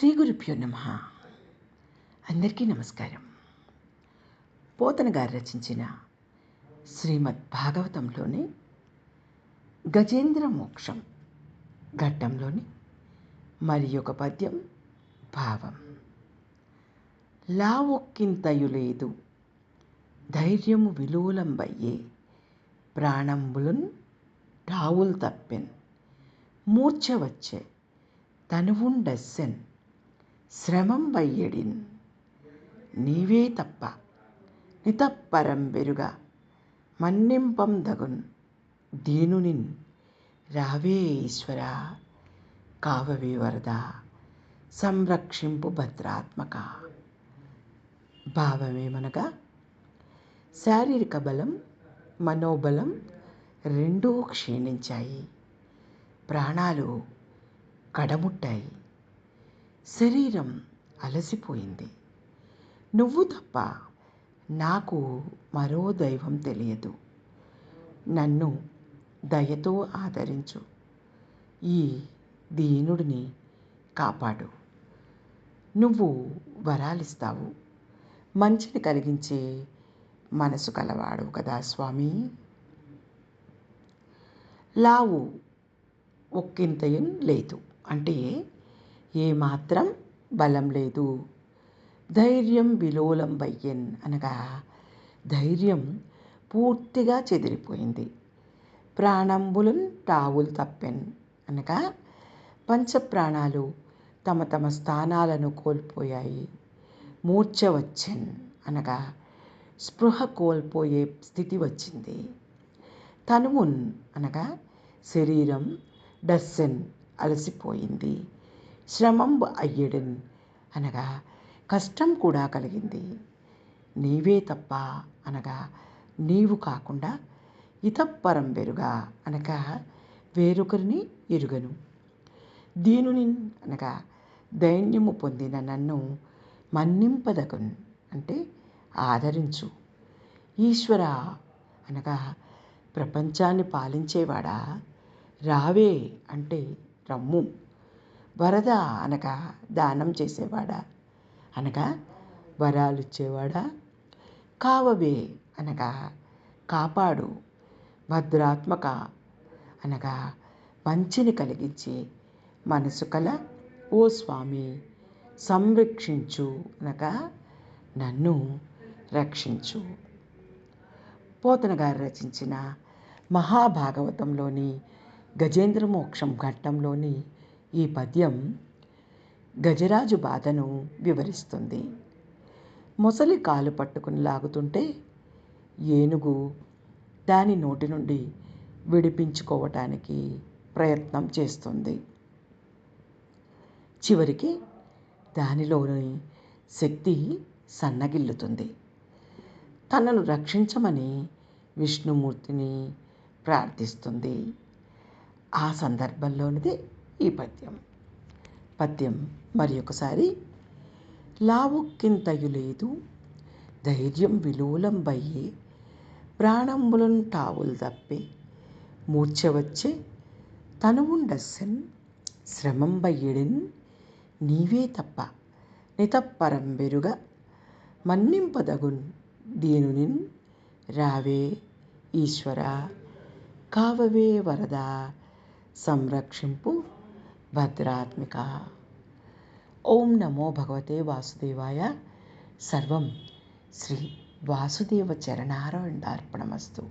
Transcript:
శ్రీ గురుభ్యో నమః. అందరికీ నమస్కారం. పోతన గారు రచించిన శ్రీమద్ భాగవతంలోని గజేంద్ర మోక్షం ఘట్టంలోని మరి ఒక పద్యం భావం. లావొక్కింతయులేదు ధైర్యము విలోలంబయ్యే ప్రాణంబులున్ టావుల్ తప్పెన్ మూర్ఛ వచ్చే తనువుండెస్సెన్ శ్రమం వయ్యడిన్ నీవే తప్ప నితప్పరం వెరుగ మన్నింపందగున్ దీనునిన్ రావే ఈశ్వరా కావవే వరద సంరక్షింపు భద్రాత్మక. భావమేమనగా, శారీరక బలం మనోబలం రెండూ క్షీణించాయి, ప్రాణాలు కడముట్టాయి, శరీరం అలసిపోయింది. నువ్వు తప్ప నాకు మరో దైవం తెలియదు. నన్ను దయతో ఆదరించు, ఈ దీనుడిని కాపాడు. నువ్వు వరాలిస్తావు, మంచిని కలిగించే మనసు కలవాడు కదా స్వామి. లావు ఒక్కింతయున్ లేదు అంటే ఏమాత్రం బలం లేదు. ధైర్యం విలోలం వయ్యెన్ అనగా ధైర్యం పూర్తిగా చెదిరిపోయింది. ప్రాణంబులున్ టావుల్ తప్పెన్ అనగా పంచప్రాణాలు తమ తమ స్థానాలను కోల్పోయాయి. మూర్ఛ వచ్చెన్ అనగా స్పృహ కోల్పోయే స్థితి వచ్చింది. తనువున్ అనగా శరీరం డస్సెన్ అలసిపోయింది. శ్రమంబు అయ్యడన్ అనగా కష్టం కూడా కలిగింది. నీవే తప్ప అనగా నీవు కాకుండా ఇతప్పరం వెరుగా అనగా వేరొకరిని ఎరుగను. దీనుని అనగా దైన్యము పొందిన నన్ను మన్నింపదగున్ అంటే ఆదరించు. ఈశ్వర అనగా ప్రపంచాన్ని పాలించేవాడా, రావే అంటే రమ్ము. వరద అనగా దానం చేసేవాడా అనగా వరాలిచ్చేవాడా. కావవే అనగా కాపాడు. భద్రాత్మక అనగా మంచిని కలిగించి మనసు కల ఓ స్వామి సంరక్షించు అనగా నన్ను రక్షించు. పోతన గారు రచించిన మహాభాగవతంలోని గజేంద్ర మోక్షం ఘట్టంలోని ఈ పద్యం గజరాజు బాధను వివరిస్తుంది. మొసలి కాలు పట్టుకుని లాగుతుంటే ఏనుగు దాని నోటి నుండి విడిపించుకోవటానికి ప్రయత్నం చేస్తుంది. చివరికి దానిలోని శక్తి సన్నగిల్లుతుంది. తనను రక్షించమని విష్ణుమూర్తిని ప్రార్థిస్తుంది. ఆ సందర్భంలోనిది ఈ పద్యం మరి ఒకసారి. లావొక్కింతయులేదు ధైర్యం విలోలం వయ్యే ప్రాణంబులున్ టావుల్ తప్పే మూర్ఛ వచ్చే తనువుండెస్సెన్ శ్రమం వయ్యడిన్ నీవే తప్ప నితప్పరం వెరుగ మన్నింపదగున్ దీనునిన్ రావే ఈశ్వర కావవే వరద సంరక్షింపు భద్రాత్మిక. ఓం నమో భగవతే వాసుదేవాయ. సర్వం శ్రీ వాసుదేవ చరణారవిందార్పణమస్తు.